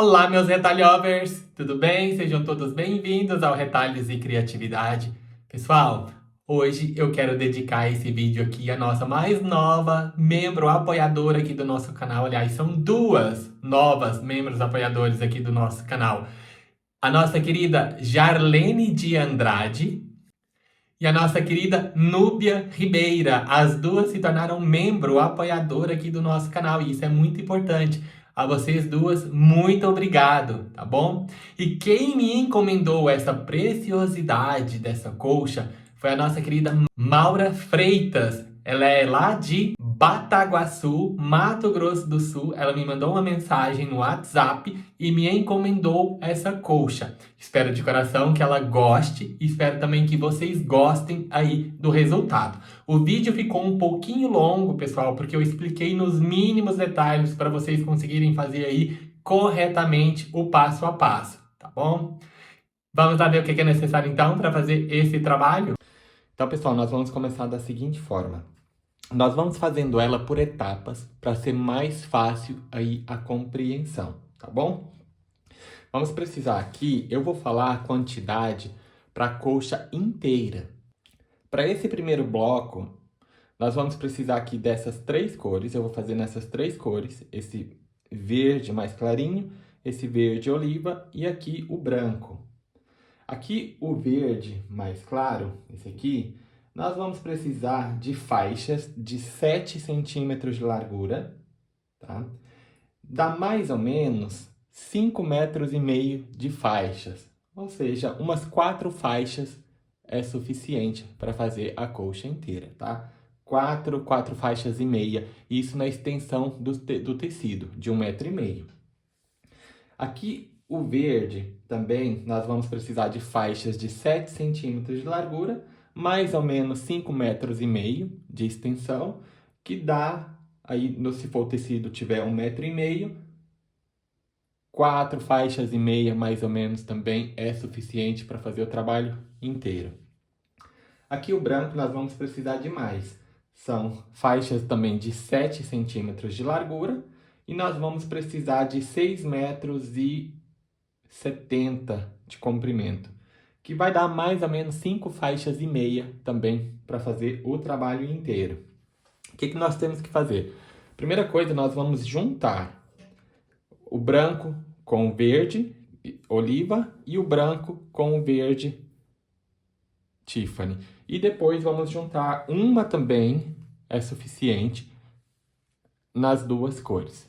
Olá, meus retalhovers! Tudo bem? Sejam todos bem-vindos ao Retalhos e Criatividade. Pessoal, hoje eu quero dedicar esse vídeo aqui à nossa mais nova membro apoiadora aqui do nosso canal. Aliás, são duas novas membros apoiadores aqui do nosso canal. A nossa querida Jarlene de Andrade e a nossa querida Núbia Ribeira. As duas se tornaram membro apoiador aqui do nosso canal e isso é muito importante. A vocês duas, muito obrigado, tá bom? E quem me encomendou essa preciosidade dessa colcha foi a nossa querida Maura Freitas. Ela é lá de Bataguaçu, Mato Grosso do Sul. Ela me mandou uma mensagem no WhatsApp e me encomendou essa colcha. Espero de coração que ela goste e espero também que vocês gostem aí do resultado. O vídeo ficou um pouquinho longo, pessoal, porque eu expliquei nos mínimos detalhes para vocês conseguirem fazer aí corretamente o passo a passo, tá bom? Vamos lá ver o que é necessário então para fazer esse trabalho? Então, pessoal, nós vamos começar da seguinte forma. Nós vamos fazendo ela por etapas para ser mais fácil aí a compreensão, tá bom? Vamos precisar aqui, eu vou falar a quantidade para a colcha inteira. Para esse primeiro bloco, nós vamos precisar aqui dessas três cores, eu vou fazer nessas três cores, esse verde mais clarinho, esse verde oliva e aqui o branco. Aqui o verde mais claro, esse aqui, nós vamos precisar de faixas de 7 centímetros de largura, tá? Dá mais ou menos 5,5 metros de faixas, ou seja, umas 4 faixas é suficiente para fazer a colcha inteira, tá? 4 faixas e meia, isso na extensão do tecido, de 1,5 metro. Aqui o verde também, nós vamos precisar de faixas de 7 centímetros de largura, mais ou menos 5,5 metros de extensão, que dá, aí se for o tecido tiver 1,5 metro, 4 faixas e meia mais ou menos também é suficiente para fazer o trabalho inteiro. Aqui o branco nós vamos precisar de mais. São faixas também de 7 centímetros de largura e nós vamos precisar de 6,70 metros de comprimento, que vai dar mais ou menos 5 faixas e meia também para fazer o trabalho inteiro. O que nós temos que fazer? Primeira coisa, nós vamos juntar o branco com o verde oliva e o branco com o verde Tiffany. E depois vamos juntar uma também, é suficiente, nas duas cores.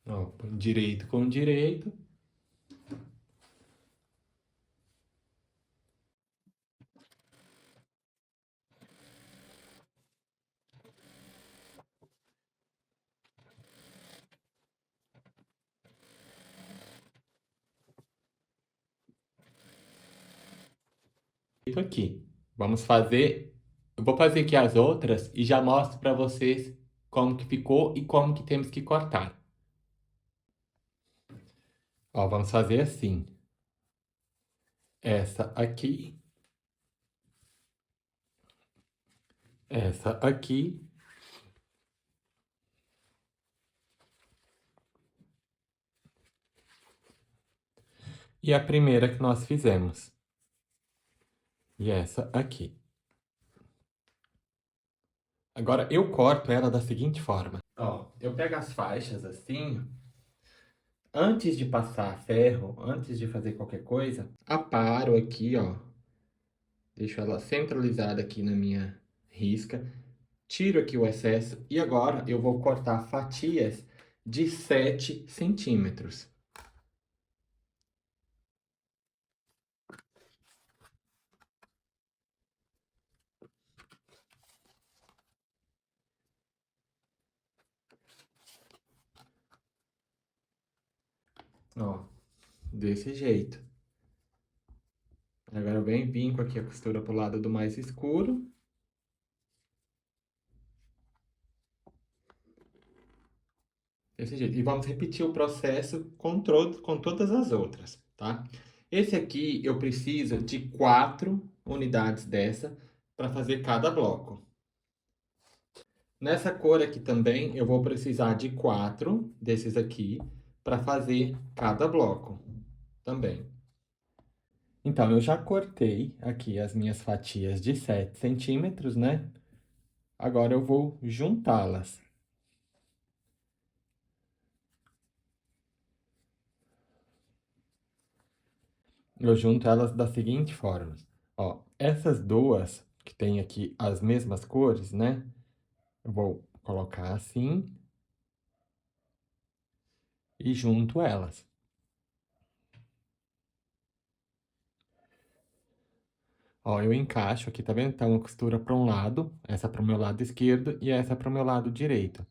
Ó, põe direito com direito. Aqui. Vamos fazer... Eu vou fazer aqui as outras e já mostro para vocês como que ficou e como que temos que cortar. Ó, vamos fazer assim. Essa aqui. Essa aqui. E a primeira que nós fizemos. E essa aqui. Agora, eu corto ela da seguinte forma. Ó, eu pego as faixas assim, antes de passar ferro, antes de fazer qualquer coisa, aparo aqui, ó. Deixo ela centralizada aqui na minha risca. Tiro aqui o excesso e agora eu vou cortar fatias de 7 centímetros. Ó, desse jeito. Agora eu venho vinco aqui a costura pro lado do mais escuro. Desse jeito. E vamos repetir o processo com todas as outras, tá? Esse aqui eu preciso de 4 unidades dessa para fazer cada bloco. Nessa cor aqui também, eu vou precisar de 4 desses aqui para fazer cada bloco também. Então, eu já cortei aqui as minhas fatias de 7 centímetros, né? Agora eu vou juntá-las. Eu junto elas da seguinte forma. Ó, essas duas, que tem aqui as mesmas cores, né? Eu vou colocar assim e junto elas. Ó, eu encaixo aqui, tá vendo? Tá uma costura para um lado, essa para o meu lado esquerdo e essa para o meu lado direito.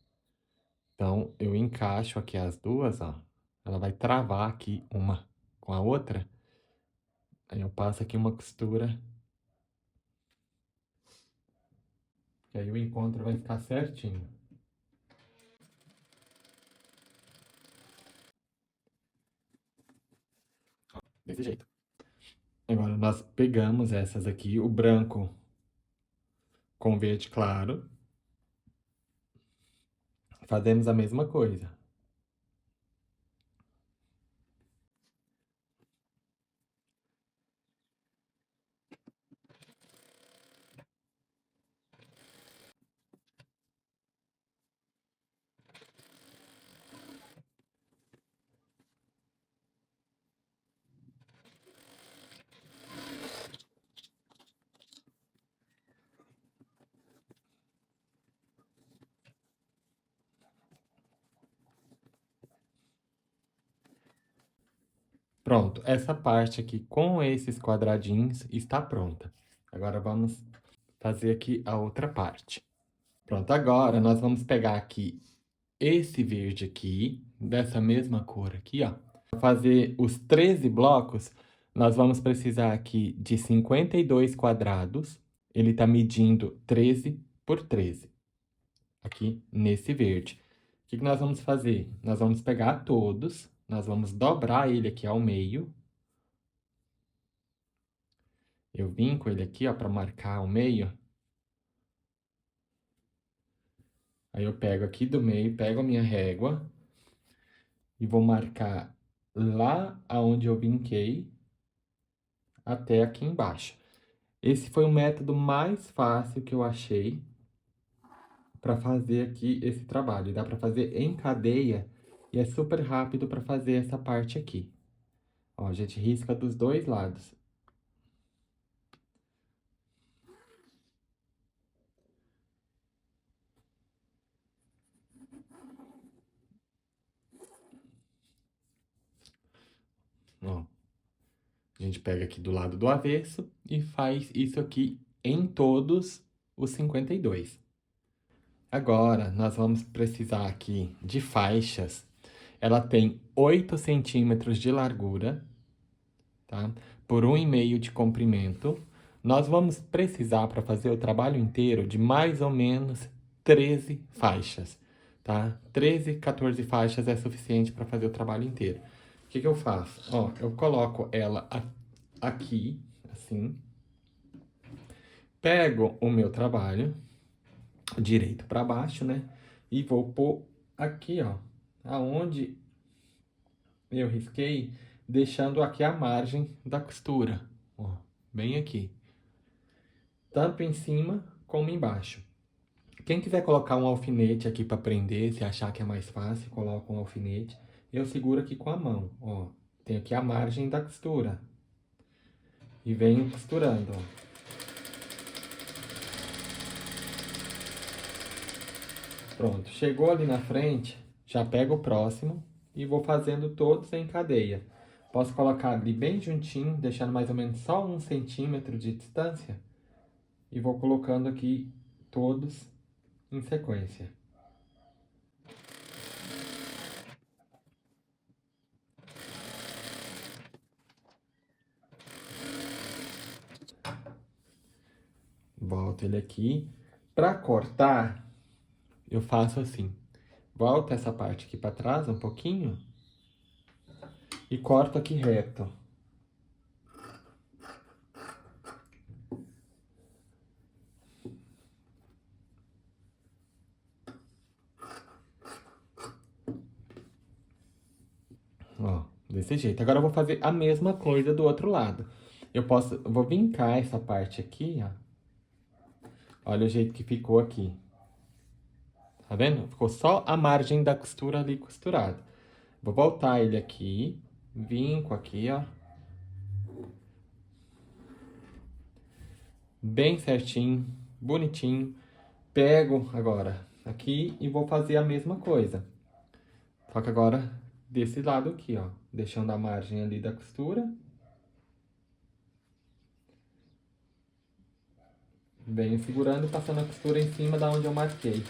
Então, eu encaixo aqui as duas, ó. Ela vai travar aqui uma com a outra. Aí eu passo aqui uma costura. E aí o encontro vai ficar certinho. Desse jeito. Agora, nós pegamos essas aqui, o branco com verde claro. Fazemos a mesma coisa. Pronto, essa parte aqui com esses quadradinhos está pronta. Agora vamos fazer aqui a outra parte. Pronto, agora nós vamos pegar aqui esse verde aqui, dessa mesma cor aqui, ó. Para fazer os 13 blocos, nós vamos precisar aqui de 52 quadrados. Ele tá medindo 13 por 13, aqui nesse verde. O que nós vamos fazer? Nós vamos pegar todos, nós vamos dobrar ele aqui ao meio. Eu vim com ele aqui, ó, para marcar o meio. Aí eu pego aqui do meio, pego a minha régua e vou marcar lá aonde eu vinquei até aqui embaixo. Esse foi o método mais fácil que eu achei para fazer aqui esse trabalho. Dá para fazer em cadeia e é super rápido para fazer essa parte aqui. Ó, a gente risca dos dois lados. Ó, a gente pega aqui do lado do avesso e faz isso aqui em todos os 52. Agora, nós vamos precisar aqui de faixas. Ela tem 8 centímetros de largura, tá? Por 1,5 de comprimento. Nós vamos precisar, para fazer o trabalho inteiro, de mais ou menos 13 faixas, tá? 13, 14 faixas é suficiente para fazer o trabalho inteiro. O que que eu faço? Ó, eu coloco ela aqui, assim. Pego o meu trabalho direito para baixo, né? E vou pôr aqui, ó, aonde eu risquei, deixando aqui a margem da costura, ó, bem aqui. Tanto em cima como embaixo. Quem quiser colocar um alfinete aqui para prender, se achar que é mais fácil, coloca um alfinete. Eu seguro aqui com a mão, ó. Tem aqui a margem da costura. E venho costurando, ó. Pronto, chegou ali na frente, já pego o próximo e vou fazendo todos em cadeia. Posso colocar ali bem juntinho, deixando mais ou menos só 1 centímetro de distância. E vou colocando aqui todos em sequência. Volto ele aqui. Para cortar, eu faço assim. Volto essa parte aqui para trás um pouquinho e corto aqui reto. Desse jeito. Agora eu vou fazer a mesma coisa do outro lado. Eu vou vincar essa parte aqui, ó. Olha o jeito que ficou aqui. Tá vendo? Ficou só a margem da costura ali costurada. Vou voltar ele aqui, vinco aqui, ó. Bem certinho, bonitinho. Pego agora aqui e vou fazer a mesma coisa. Só que agora desse lado aqui, ó. Deixando a margem ali da costura. Venho segurando e passando a costura em cima da onde eu marquei.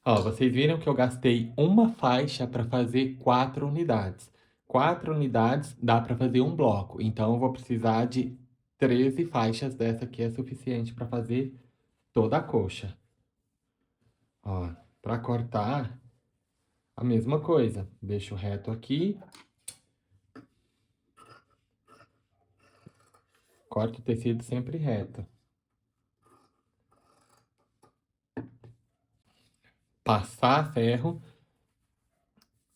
Ó, vocês viram que eu gastei uma faixa para fazer 4 unidades. 4 unidades dá para fazer um bloco, então eu vou precisar de 13 faixas dessa aqui é suficiente para fazer toda a coxa. Ó, para cortar, a mesma coisa. Deixo reto aqui. Corto o tecido sempre reto. Passar ferro.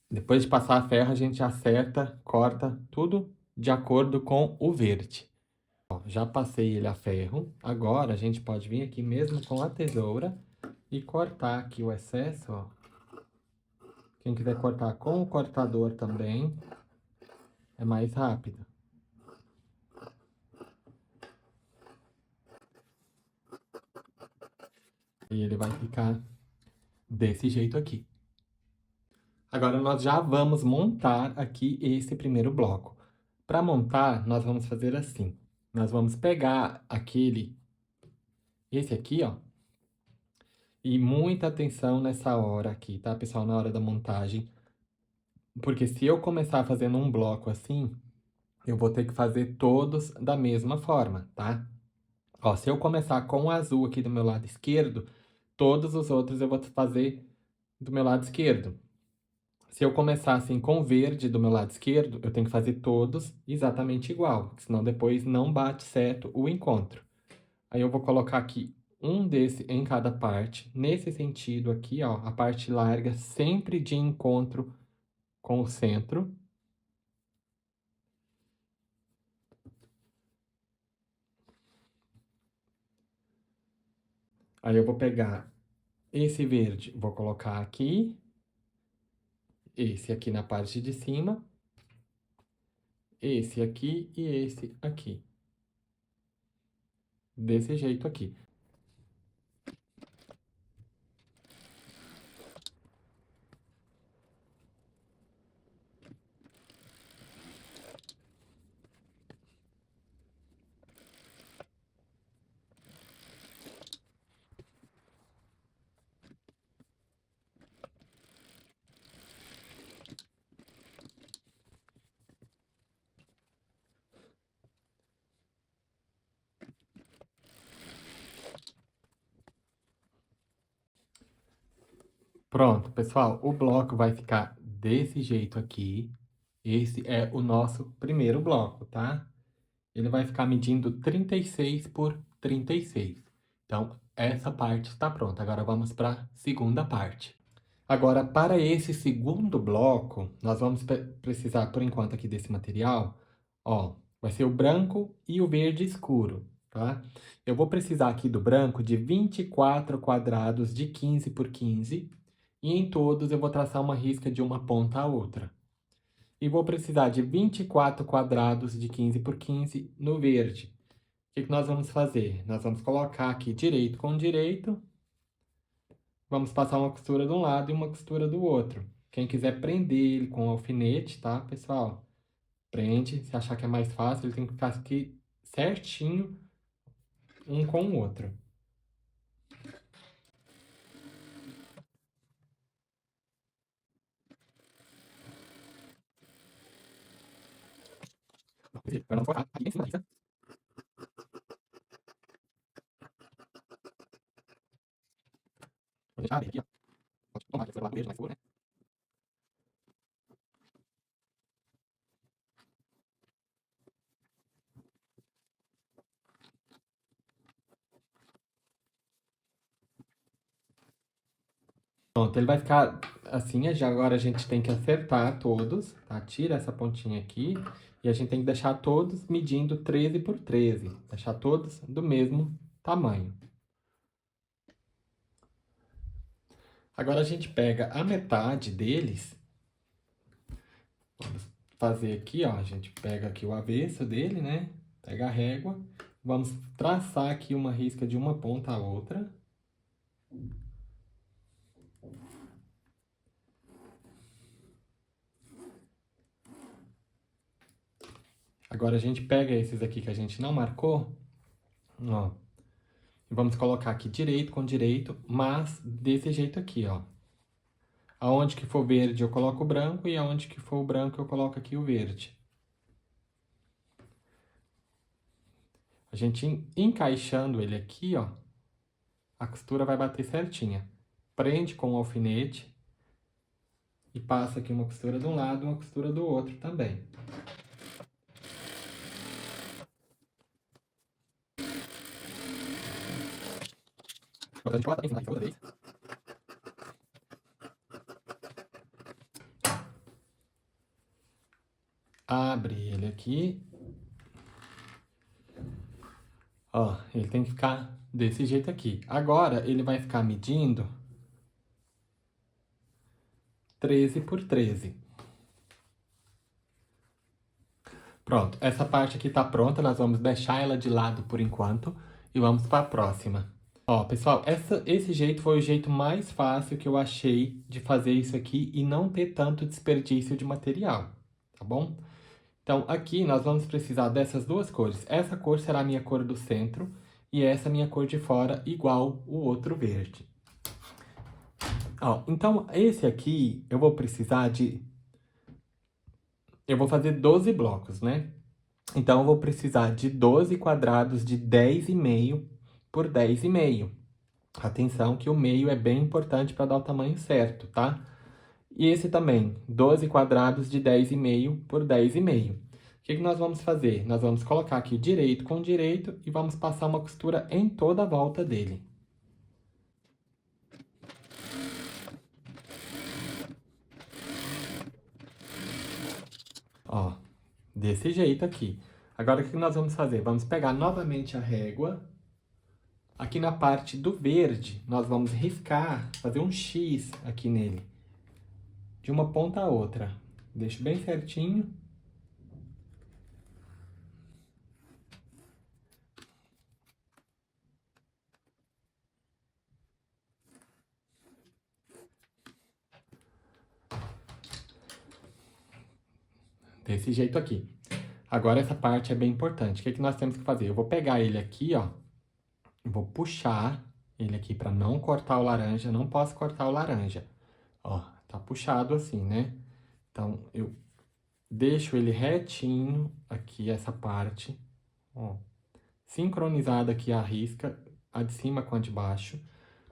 Depois de passar ferro, a gente acerta, corta tudo de acordo com o verde. Ó, já passei ele a ferro. Agora a gente pode vir aqui mesmo com a tesoura e cortar aqui o excesso, ó. Quem quiser cortar com o cortador também, é mais rápido. E ele vai ficar desse jeito aqui. Agora nós já vamos montar aqui esse primeiro bloco. Para montar, nós vamos fazer assim. Nós vamos pegar esse aqui, ó. E muita atenção nessa hora aqui, tá, pessoal? Na hora da montagem. Porque se eu começar fazendo um bloco assim, eu vou ter que fazer todos da mesma forma, tá? Ó, se eu começar com o azul aqui do meu lado esquerdo, todos os outros eu vou fazer do meu lado esquerdo. Se eu começar assim com o verde do meu lado esquerdo, eu tenho que fazer todos exatamente igual, senão depois não bate certo o encontro. Aí eu vou colocar aqui um desse em cada parte, nesse sentido aqui, ó, a parte larga sempre de encontro com o centro. Aí eu vou pegar esse verde, vou colocar aqui, esse aqui na parte de cima, esse aqui e esse aqui. Desse jeito aqui. Pronto, pessoal, o bloco vai ficar desse jeito aqui. Esse é o nosso primeiro bloco, tá? Ele vai ficar medindo 36 por 36. Então, essa parte está pronta. Agora vamos para a segunda parte. Agora, para esse segundo bloco, nós vamos precisar, por enquanto, aqui desse material. Ó, vai ser o branco e o verde escuro, tá? Eu vou precisar aqui do branco de 24 quadrados de 15 por 15. E em todos eu vou traçar uma risca de uma ponta à outra. E vou precisar de 24 quadrados de 15 por 15 no verde. O que nós vamos fazer? Nós vamos colocar aqui direito com direito. Vamos passar uma costura de um lado e uma costura do outro. Quem quiser prender ele com alfinete, tá, pessoal? Prende. Se achar que é mais fácil, ele tem que ficar aqui certinho um com o outro. Para não cortar aqui em cima, deixar bem aqui, ó. Pode tomar, que foi lá beijo, mas for, né? Pronto, ele vai ficar assim, já agora a gente tem que acertar todos, tá? Tira essa pontinha aqui e a gente tem que deixar todos medindo 13 por 13, deixar todos do mesmo tamanho. Agora a gente pega a metade deles, vamos fazer aqui, ó, a gente pega aqui o avesso dele, né? Pega a régua, vamos traçar aqui uma risca de uma ponta à outra. Agora a gente pega esses aqui que a gente não marcou, ó, e vamos colocar aqui direito com direito, mas desse jeito aqui, ó. Aonde que for verde eu coloco o branco e aonde que for o branco eu coloco aqui o verde. A gente encaixando ele aqui, ó, a costura vai bater certinha. Prende com o alfinete e passa aqui uma costura de um lado e uma costura do outro também. Agora a gente pode ensinar toda vez. Abre ele aqui. Ó, ele tem que ficar desse jeito aqui. Agora ele vai ficar medindo 13 por 13. Pronto, essa parte aqui tá pronta, nós vamos deixar ela de lado por enquanto e vamos para a próxima. Ó, pessoal, esse jeito foi o jeito mais fácil que eu achei de fazer isso aqui e não ter tanto desperdício de material, tá bom? Então, aqui nós vamos precisar dessas duas cores. Essa cor será a minha cor do centro e essa minha cor de fora, igual o outro verde. Ó, então, esse aqui eu vou precisar de... Eu vou fazer 12 blocos, né? Então, eu vou precisar de 12 quadrados de 10,5 por 10,5. Atenção que o meio é bem importante para dar o tamanho certo, tá? E esse também, 12 quadrados de 10,5 por 10,5. O que nós vamos fazer? Nós vamos colocar aqui direito com direito e vamos passar uma costura em toda a volta dele. Ó, desse jeito aqui. Agora, o que nós vamos fazer? Vamos pegar novamente a régua. Aqui na parte do verde, nós vamos riscar, fazer um X aqui nele. De uma ponta a outra. Deixo bem certinho. Desse jeito aqui. Agora, essa parte é bem importante. O que nós temos que fazer? Eu vou pegar ele aqui, ó. Vou puxar ele aqui para não cortar o laranja. Não posso cortar o laranja. Ó, tá puxado assim, né? Então, eu deixo ele retinho aqui, essa parte. Ó, sincronizada aqui a risca, a de cima com a de baixo.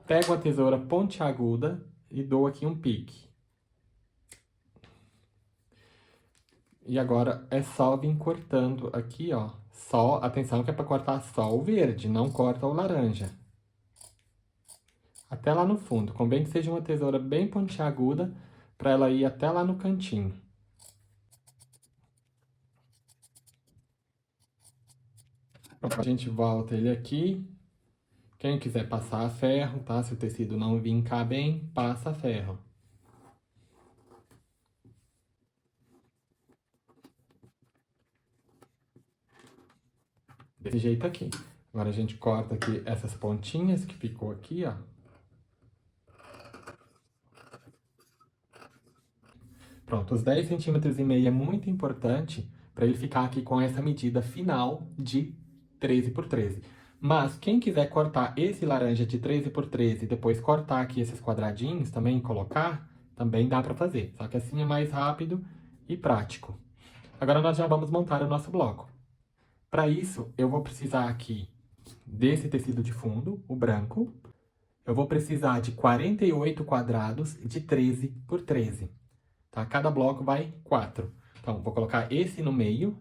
Pego a tesoura pontiaguda e dou aqui um pique. E agora é só vir cortando aqui, ó. Só, atenção que é para cortar só o verde, não corta o laranja. Até lá no fundo. Convém que seja uma tesoura bem pontiaguda para ela ir até lá no cantinho. Pronto, a gente volta ele aqui. Quem quiser passar a ferro, tá? Se o tecido não vincar bem, passa a ferro. Desse jeito aqui. Agora a gente corta aqui essas pontinhas que ficou aqui, ó. Pronto, os 10,5 centímetros é muito importante para ele ficar aqui com essa medida final de 13 por 13. Mas quem quiser cortar esse laranja de 13 por 13 e depois cortar aqui esses quadradinhos também e colocar, também dá para fazer. Só que assim é mais rápido e prático. Agora nós já vamos montar o nosso bloco. Para isso, eu vou precisar aqui desse tecido de fundo, o branco. eu vou precisar de 48 quadrados de 13 por 13. Tá? Cada bloco vai 4. Então, vou colocar esse no meio,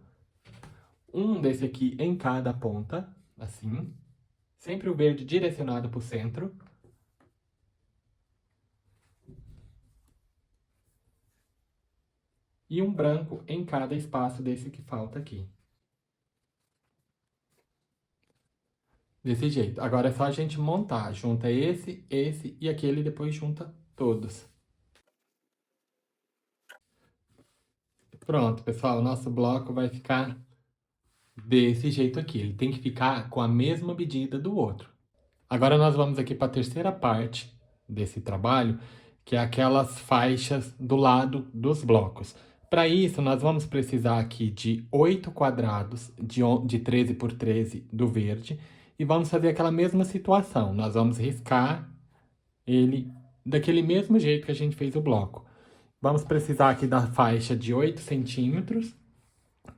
um desse aqui em cada ponta, assim. Sempre o verde direcionado para o centro. E um branco em cada espaço desse que falta aqui. Desse jeito. Agora é só a gente montar. Junta esse, esse e aquele e depois junta todos. Pronto, pessoal. O nosso bloco vai ficar desse jeito aqui. Ele tem que ficar com a mesma medida do outro. Agora nós vamos aqui para a terceira parte desse trabalho, que é aquelas faixas do lado dos blocos. Para isso, nós vamos precisar aqui de 8 quadrados de 13 por 13 do verde e vamos fazer aquela mesma situação. Nós vamos riscar ele daquele mesmo jeito que a gente fez o bloco. Vamos precisar aqui da faixa de 8 centímetros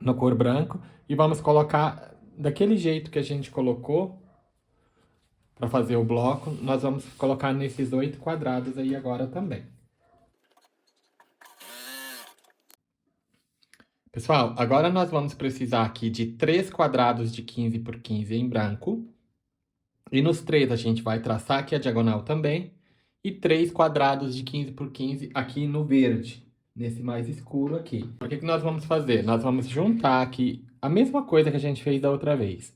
no cor branco e vamos colocar daquele jeito que a gente colocou para fazer o bloco, nós vamos colocar nesses 8 quadrados aí agora também. Pessoal, agora nós vamos precisar aqui de 3 quadrados de 15 por 15 em branco. E nos 3 a gente vai traçar aqui a diagonal também. E 3 quadrados de 15 por 15 aqui no verde, nesse mais escuro aqui. O que nós vamos fazer? Nós vamos juntar aqui a mesma coisa que a gente fez da outra vez.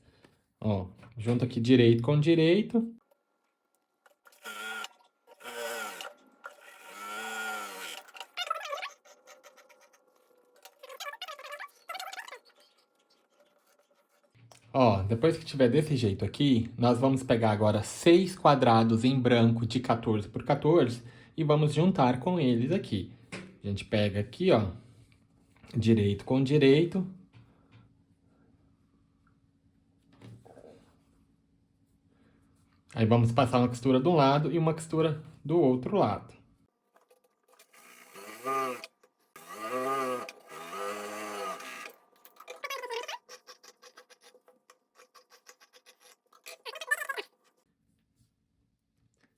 Ó, junta aqui direito com direito. Ó, depois que tiver desse jeito aqui, nós vamos pegar agora 6 quadrados em branco de 14 por 14 e vamos juntar com eles aqui. A gente pega aqui, ó, direito com direito. Aí vamos passar uma costura de um lado e uma costura do outro lado.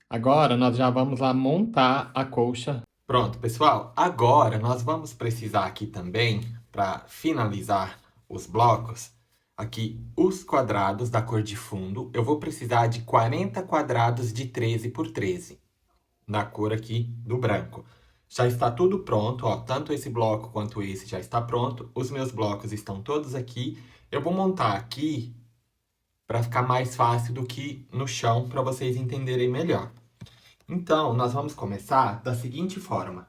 Agora, nós já vamos lá montar a colcha. Pronto, pessoal. Agora, nós vamos precisar aqui também, para finalizar os blocos, aqui os quadrados da cor de fundo. Eu vou precisar de 40 quadrados de 13 por 13, na cor aqui do branco. Já está tudo pronto, ó. Tanto esse bloco quanto esse já está pronto. Os meus blocos estão todos aqui. Eu vou montar aqui para ficar mais fácil do que no chão, para vocês entenderem melhor. Então, nós vamos começar da seguinte forma.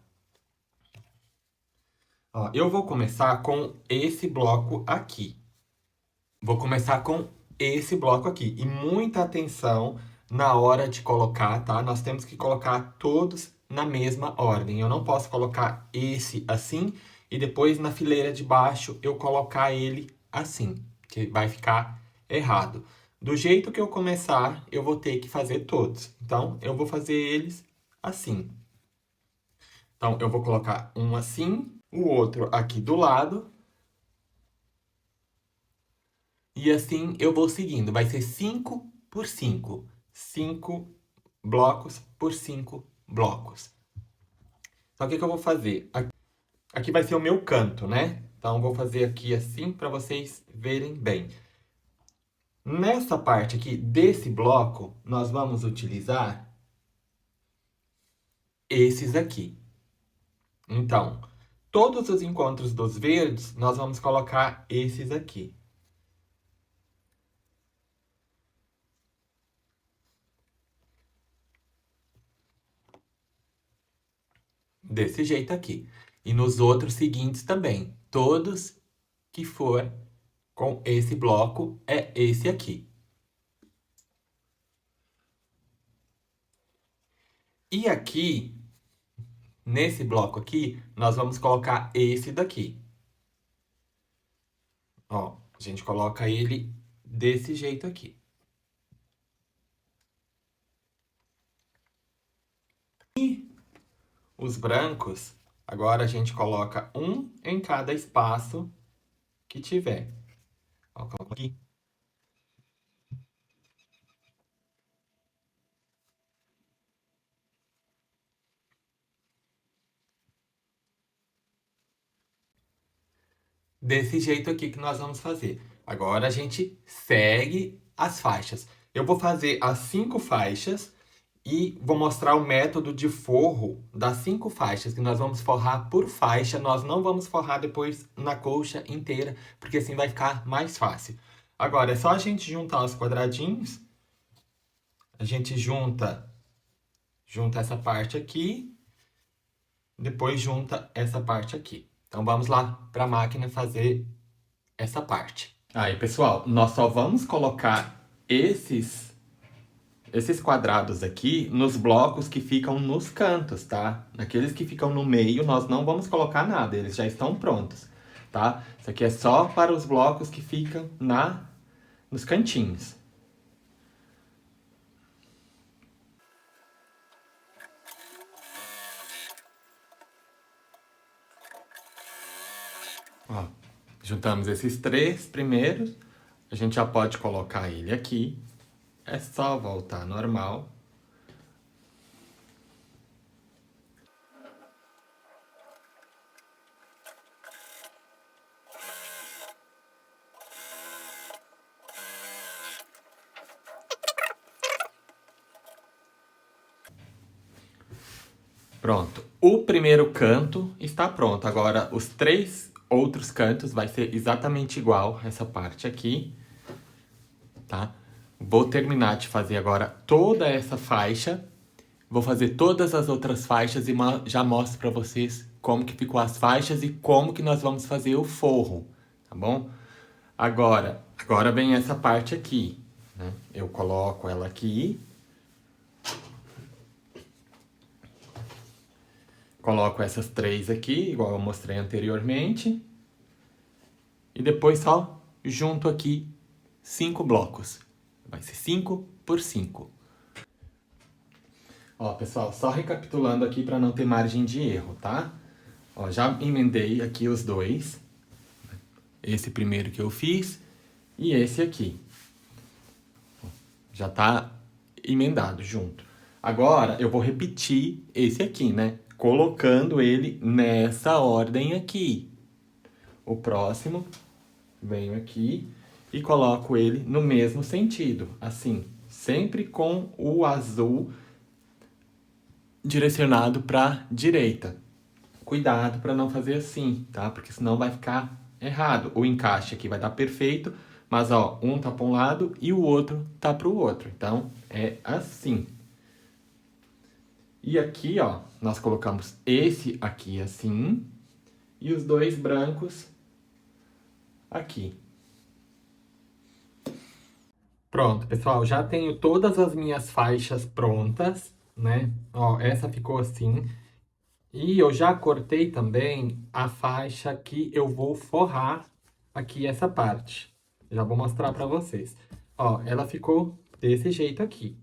Ó, eu vou começar com esse bloco aqui. Vou começar com esse bloco aqui. E muita atenção na hora de colocar, tá? Nós temos que colocar todos na mesma ordem. Eu não posso colocar esse assim e depois na fileira de baixo eu colocar ele assim, que vai ficar errado. Do jeito que eu começar, eu vou ter que fazer todos. Então, eu vou fazer eles assim. Então, eu vou colocar um assim, o outro aqui do lado. E assim eu vou seguindo. Vai ser 5 por 5. 5 blocos por 5 blocos. Então, o que eu vou fazer? Aqui vai ser o meu canto, né? Então, eu vou fazer aqui assim para vocês verem bem. Nessa parte aqui desse bloco, nós vamos utilizar esses aqui. Então, todos os encontros dos verdes, nós vamos colocar esses aqui. Desse jeito aqui. E nos outros seguintes também. Todos que for com esse bloco é esse aqui. E aqui, nesse bloco aqui, nós vamos colocar esse daqui. Ó, a gente coloca ele desse jeito aqui. E os brancos, agora a gente coloca um em cada espaço que tiver. Ó, coloco aqui. desse jeito aqui que nós vamos fazer. Agora a gente segue as faixas. Eu vou fazer as 5 faixas e vou mostrar o método de forro das 5 faixas, que nós vamos forrar por faixa, nós não vamos forrar depois na colcha inteira, porque assim vai ficar mais fácil. Agora, é só a gente juntar os quadradinhos, a gente junta essa parte aqui, depois junta essa parte aqui. Então vamos lá para a máquina fazer essa parte. Aí, pessoal, nós só vamos colocar esses quadrados aqui nos blocos que ficam nos cantos, tá? Naqueles que ficam no meio, nós não vamos colocar nada, eles já estão prontos, tá? Isso aqui é só para os blocos que ficam nos cantinhos. Ó, juntamos esses 3 primeiros, a gente já pode colocar ele aqui. É só voltar normal. Pronto. O primeiro canto está pronto. Agora, os 3 outros cantos vai ser exatamente igual essa parte aqui, tá? Vou terminar de fazer agora toda essa faixa. Vou fazer todas as outras faixas e já mostro para vocês como que ficou as faixas e como que nós vamos fazer o forro, tá bom? Agora vem essa parte aqui, né? Eu coloco ela aqui. Coloco essas 3 aqui, igual eu mostrei anteriormente. E depois só junto aqui 5 blocos. Vai ser 5 por 5. Ó, pessoal, só recapitulando aqui para não ter margem de erro, tá? Ó, já emendei aqui os 2. Esse primeiro que eu fiz e esse aqui. Já tá emendado junto. Agora eu vou repetir esse aqui, né? Colocando ele nessa ordem aqui. O próximo, venho aqui e coloco ele no mesmo sentido, assim, sempre com o azul direcionado para direita. Cuidado para não fazer assim, tá? Porque senão vai ficar errado. O encaixe aqui vai dar perfeito, mas ó, um tá para um lado e o outro tá para o outro. Então, é assim. E aqui, ó, nós colocamos esse aqui assim e os 2 brancos aqui. Pronto, pessoal, já tenho todas as minhas faixas prontas, né? Ó, essa ficou assim. E eu já cortei também a faixa que eu vou forrar aqui essa parte. Já vou mostrar pra vocês. Ó, ela ficou desse jeito aqui.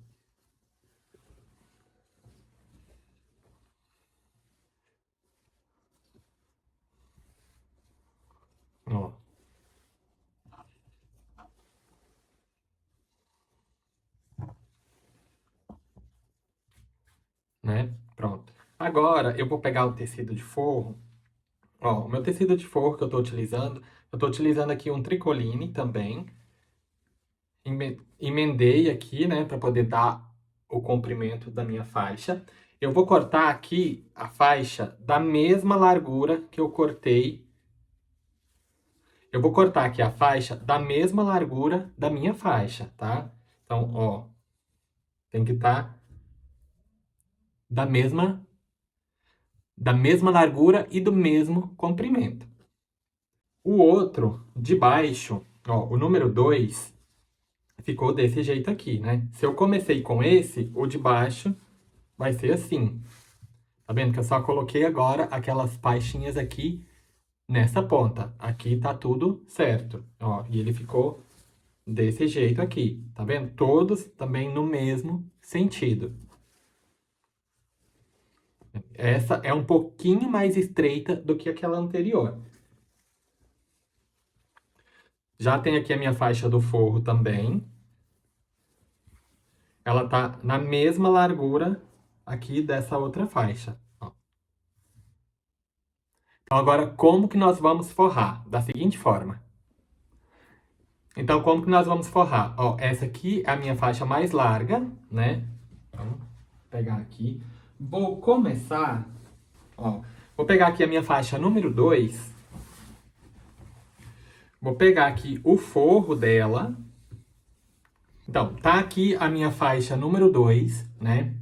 Ó. Né? Pronto. Agora, eu vou pegar o tecido de forro. Ó, o meu tecido de forro que eu tô utilizando aqui um tricoline também. Emendei aqui, né, para poder dar o comprimento da minha faixa. Eu vou cortar aqui a faixa da mesma largura que eu cortei. Eu vou cortar aqui a faixa da mesma largura da minha faixa, tá? Então, ó, tem que estar da mesma largura e do mesmo comprimento. O outro, de baixo, ó, o número 2, ficou desse jeito aqui, né? Se eu comecei com esse, o de baixo vai ser assim. Tá vendo que eu só coloquei agora aquelas faixinhas aqui nessa ponta. Aqui tá tudo certo, ó. E ele ficou desse jeito aqui, tá vendo? Todos também no mesmo sentido. Essa é um pouquinho mais estreita do que aquela anterior. Já tem aqui a minha faixa do forro também. Ela tá na mesma largura aqui dessa outra faixa, ó. Então, agora, como que nós vamos forrar? Da seguinte forma. Então, como que nós vamos forrar? Ó, essa aqui é a minha faixa mais larga, né? Então, vou pegar aqui. Vou começar, ó. Vou pegar aqui a minha faixa número 2. Vou pegar aqui o forro dela. Então, tá aqui a minha faixa número 2, né?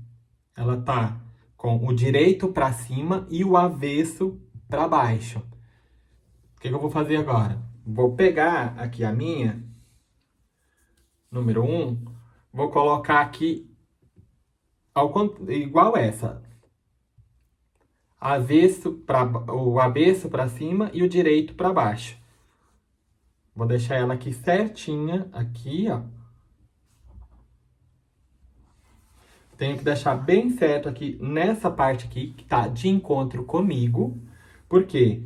Ela tá com o direito pra cima e o avesso pra baixo. O que que eu vou fazer agora? Vou pegar aqui a minha número 1, vou colocar aqui igual essa. O avesso para cima e o direito para baixo. Vou deixar ela aqui certinha, aqui, ó. Tenho que deixar bem certo aqui, nessa parte aqui, que tá de encontro comigo. Por quê?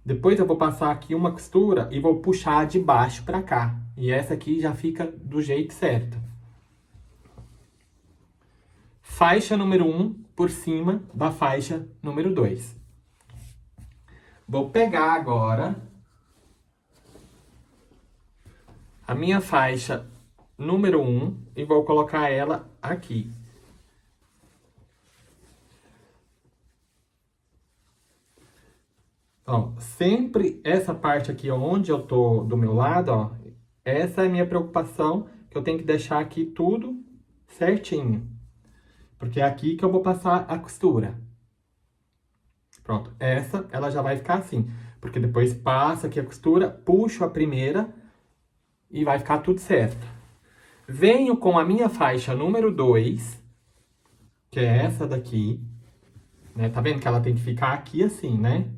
Depois eu vou passar aqui uma costura e vou puxar de baixo para cá. E essa aqui já fica do jeito certo. Faixa número 1 por cima da faixa número 2. Vou pegar agora a minha faixa número 1 e vou colocar ela aqui. Ó, sempre essa parte aqui onde eu tô do meu lado, ó, essa é a minha preocupação, que eu tenho que deixar aqui tudo certinho. Porque é aqui que eu vou passar a costura. Pronto, essa ela já vai ficar assim. Porque depois passa aqui a costura, puxo a primeira e vai ficar tudo certo. Venho com a minha faixa número 2, que é essa daqui, né? Tá vendo que ela tem que ficar aqui assim, né?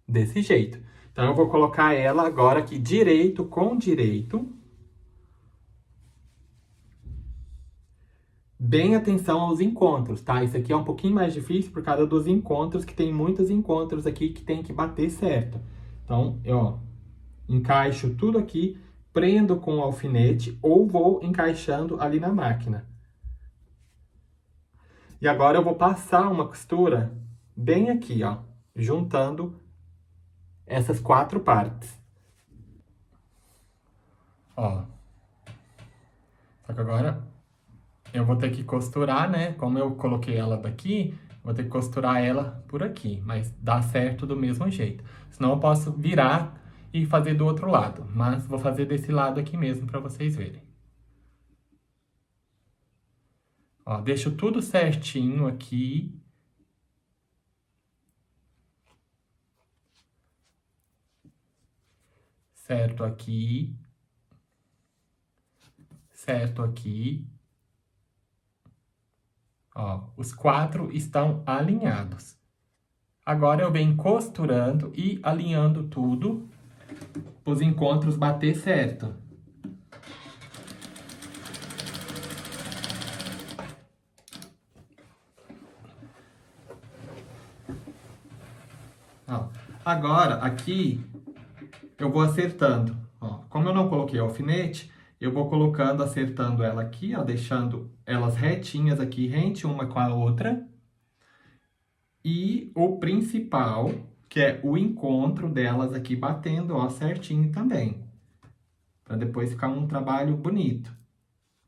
Desse jeito. Então, eu vou colocar ela agora aqui direito com direito. Bem atenção aos encontros, tá? Isso aqui é um pouquinho mais difícil por causa dos encontros, que tem muitos encontros aqui que tem que bater certo. Então, ó, encaixo tudo aqui, prendo com o alfinete ou vou encaixando ali na máquina. E agora eu vou passar uma costura bem aqui, ó, juntando essas 4 partes. Ó. Só que agora eu vou ter que costurar, né? Como eu coloquei ela daqui, vou ter que costurar ela por aqui. Mas dá certo do mesmo jeito. Senão eu posso virar e fazer do outro lado. Mas vou fazer desse lado aqui mesmo pra vocês verem. Ó, deixo tudo certinho aqui. Certo aqui. Certo aqui. Ó, os 4 estão alinhados. Agora eu venho costurando e alinhando tudo para os encontros bater certo. Ó, agora, aqui, eu vou acertando. Ó, como eu não coloquei alfinete, eu vou colocando, acertando ela aqui, ó, deixando elas retinhas aqui, rente uma com a outra. E o principal, que é o encontro delas aqui batendo, ó, certinho também. Para depois ficar um trabalho bonito.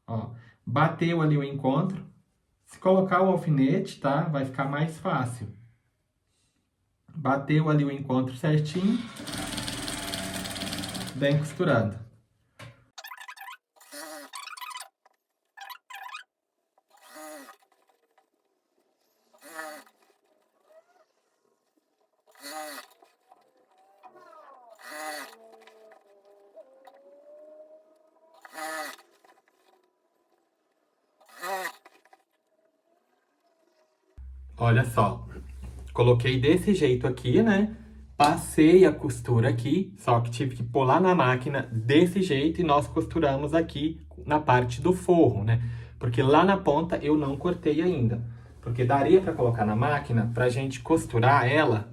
Ó, bateu ali o encontro. Se colocar o alfinete, tá? Vai ficar mais fácil. Bateu ali o encontro certinho. Vem costurando. Olha só, coloquei desse jeito aqui, né? Passei a costura aqui, só que tive que pôr lá na máquina desse jeito e nós costuramos aqui na parte do forro, né? Porque lá na ponta eu não cortei ainda. Porque daria pra colocar na máquina pra gente costurar ela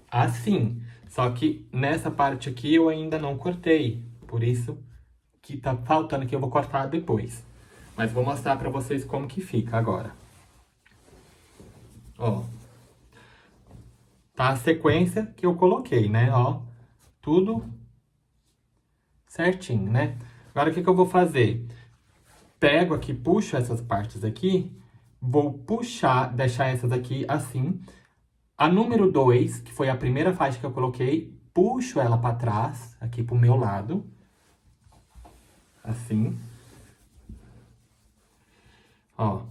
assim. Só que nessa parte aqui eu ainda não cortei. Por isso que tá faltando aqui, eu vou cortar depois. Mas vou mostrar pra vocês como que fica agora. Ó. tá a sequência que eu coloquei, né, ó. Tudo certinho, né? Agora, o que que eu vou fazer? Pego aqui, puxo essas partes aqui, vou puxar, deixar essas aqui assim. A número 2, que foi a primeira faixa que eu coloquei, puxo ela pra trás, aqui pro meu lado. Assim. Ó.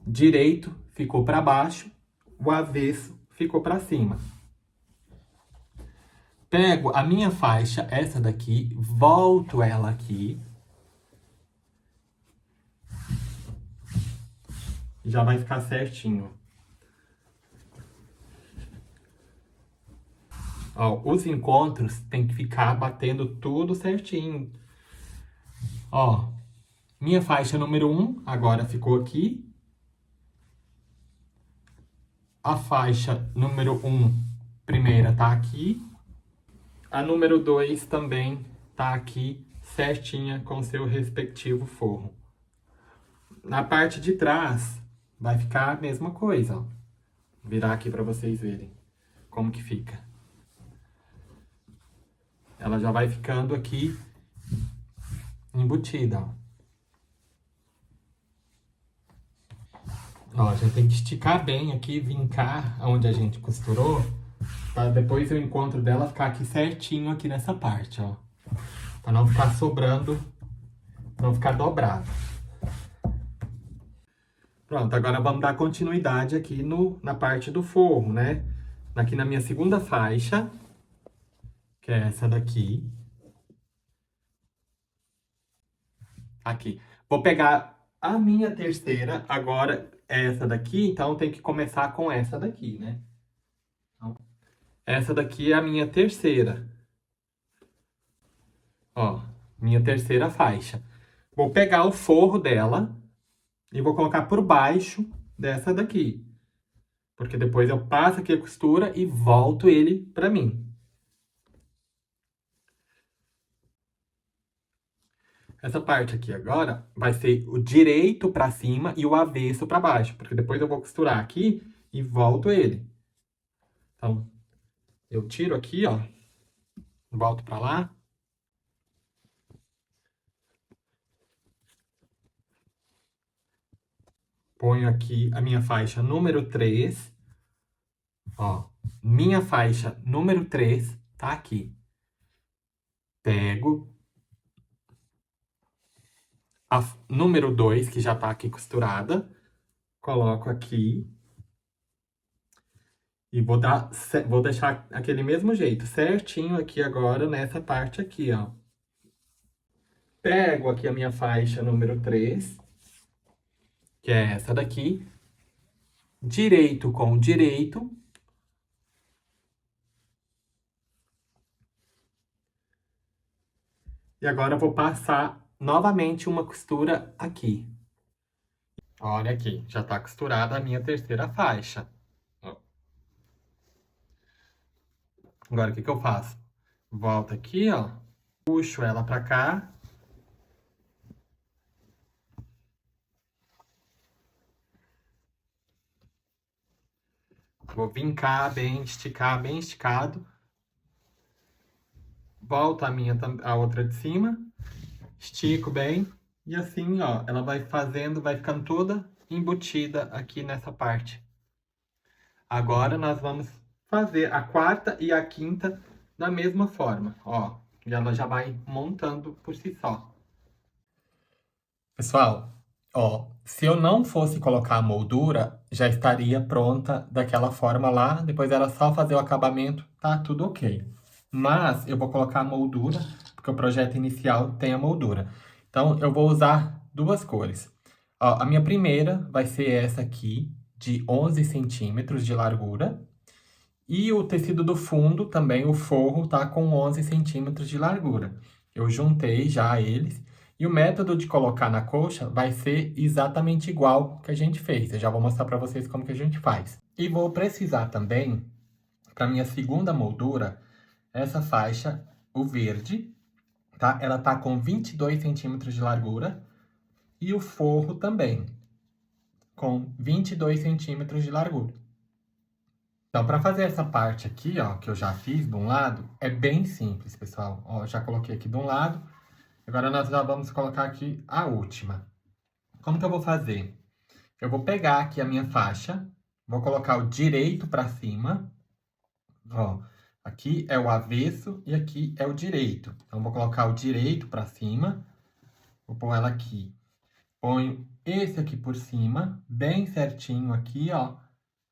Direito ficou pra baixo, o avesso ficou pra cima. Pego a minha faixa, essa daqui, volto ela aqui. Já vai ficar certinho. Ó, os encontros tem que ficar batendo tudo certinho. Ó, minha faixa número 1 agora ficou aqui. A faixa número 1, primeira, tá aqui. A número 2 também tá aqui, certinha, com seu respectivo forro. Na parte de trás, vai ficar a mesma coisa, ó. Vou virar aqui pra vocês verem como que fica. Ela já vai ficando aqui embutida, ó. Ó, já tem que esticar bem aqui, vincar onde a gente costurou, para depois o encontro dela ficar aqui certinho aqui nessa parte, ó. Para não ficar sobrando, não ficar dobrado. Pronto, agora vamos dar continuidade aqui na parte do forro, né? Aqui na minha segunda faixa, que é essa daqui. Aqui. Vou pegar a minha terceira, agora essa daqui, então tem que começar com essa daqui, né? Então, essa daqui é a minha terceira. Ó, minha terceira faixa. Vou pegar o forro dela e vou colocar por baixo dessa daqui. Porque depois eu passo aqui a costura e volto ele pra mim. Essa parte aqui agora vai ser o direito pra cima e o avesso pra baixo. Porque depois eu vou costurar aqui e volto ele. Então, eu tiro aqui, ó. Volto pra lá. Ponho aqui a minha faixa número 3. Ó, minha faixa número 3 tá aqui. Pego a número 2, que já tá aqui costurada. Coloco aqui. E vou deixar aquele mesmo jeito, certinho aqui agora, nessa parte aqui, ó. Pego aqui a minha faixa número 3, que é essa daqui. Direito com direito. E agora eu vou passar novamente uma costura aqui. Olha aqui, já tá costurada a minha terceira faixa. Agora, o que que eu faço? Volto aqui, ó. Puxo ela pra cá. Vou vincar bem, esticar bem esticado. Volto a outra de cima. Estico bem. E assim, ó, ela vai fazendo, vai ficando toda embutida aqui nessa parte. Agora, nós vamos fazer a quarta e a quinta da mesma forma, ó. E ela já vai montando por si só. Pessoal, ó, se eu não fosse colocar a moldura, já estaria pronta daquela forma lá. Depois era só fazer o acabamento, tá tudo ok. Mas eu vou colocar a moldura, porque o projeto inicial tem a moldura. Então, eu vou usar duas cores. Ó, a minha primeira vai ser essa aqui, de 11 centímetros de largura. E o tecido do fundo, também o forro, tá com 11 centímetros de largura. Eu juntei já eles. E o método de colocar na coxa vai ser exatamente igual que a gente fez. Eu já vou mostrar para vocês como que a gente faz. E vou precisar também, para minha segunda moldura, essa faixa, o verde, tá? Ela tá com 22 centímetros de largura. E o forro também, com 22 centímetros de largura. Então, para fazer essa parte aqui, ó, que eu já fiz de um lado, é bem simples, pessoal. Ó, já coloquei aqui de um lado. Agora, nós já vamos colocar aqui a última. Como que eu vou fazer? Eu vou pegar aqui a minha faixa, vou colocar o direito para cima. Ó, aqui é o avesso e aqui é o direito. Então, vou colocar o direito para cima. Vou pôr ela aqui. Ponho esse aqui por cima, bem certinho aqui, ó.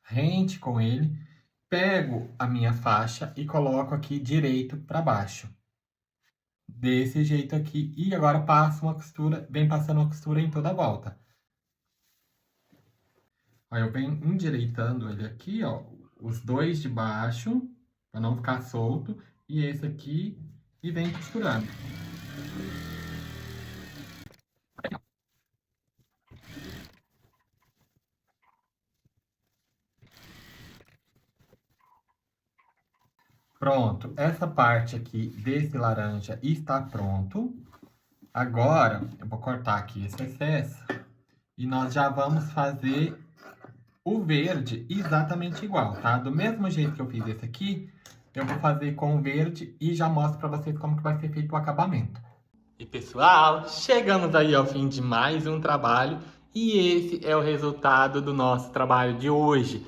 Rente com ele. Pego a minha faixa e coloco aqui direito para baixo. Desse jeito aqui. E agora passo uma costura, vem passando uma costura em toda a volta. Aí eu venho endireitando ele aqui, ó. Os dois de baixo, para não ficar solto. E esse aqui, e vem costurando. Pronto, essa parte aqui desse laranja está pronto. Agora, eu vou cortar aqui esse excesso e nós já vamos fazer o verde exatamente igual, tá? Do mesmo jeito que eu fiz esse aqui, eu vou fazer com o verde e já mostro pra vocês como que vai ser feito o acabamento. E pessoal, chegamos aí ao fim de mais um trabalho e esse é o resultado do nosso trabalho de hoje.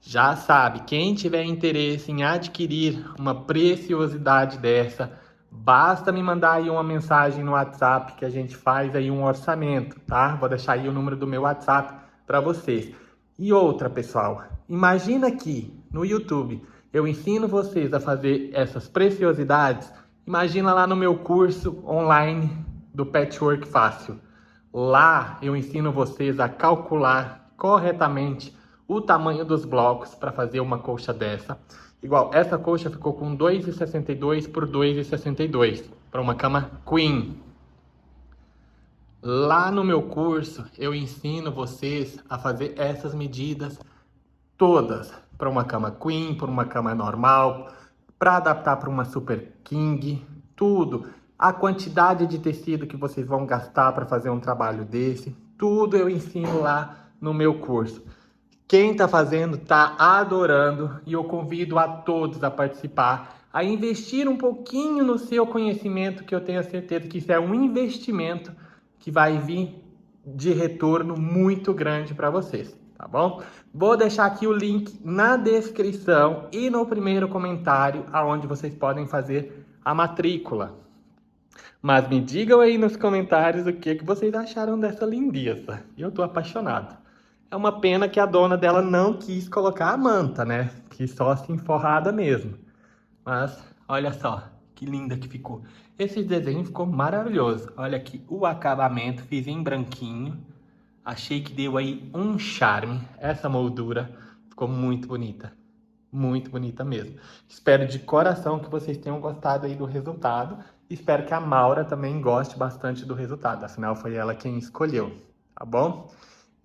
Já sabe, quem tiver interesse em adquirir uma preciosidade dessa, basta me mandar aí uma mensagem no WhatsApp que a gente faz aí um orçamento, tá? Vou deixar aí o número do meu WhatsApp para vocês. E outra, pessoal, imagina aqui no YouTube, eu ensino vocês a fazer essas preciosidades. Imagina lá no meu curso online do Patchwork Fácil. Lá eu ensino vocês a calcular corretamente o tamanho dos blocos para fazer uma colcha dessa. Igual, essa colcha ficou com 2,62 por 2,62 para uma cama queen. Lá no meu curso eu ensino vocês a fazer essas medidas todas para uma cama queen, para uma cama normal, para adaptar para uma super king, tudo. A quantidade de tecido que vocês vão gastar para fazer um trabalho desse, tudo eu ensino lá no meu curso. Quem está fazendo está adorando e eu convido a todos a participar, a investir um pouquinho no seu conhecimento, que eu tenho certeza que isso é um investimento que vai vir de retorno muito grande para vocês, tá bom? Vou deixar aqui o link na descrição e no primeiro comentário, aonde vocês podem fazer a matrícula. Mas me digam aí nos comentários o que vocês acharam dessa lindeza. Eu tô apaixonado. É uma pena que a dona dela não quis colocar a manta, né? Que só assim forrada mesmo. Mas olha só, que linda que ficou. Esse desenho ficou maravilhoso. Olha aqui o acabamento, fiz em branquinho. Achei que deu aí um charme. Essa moldura ficou muito bonita. Muito bonita mesmo. Espero de coração que vocês tenham gostado aí do resultado. Espero que a Maura também goste bastante do resultado. Afinal, foi ela quem escolheu, tá bom?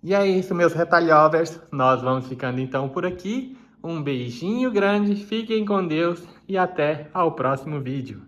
E é isso, meus retalhovers. Nós vamos ficando então por aqui. Um beijinho grande, fiquem com Deus e até ao próximo vídeo.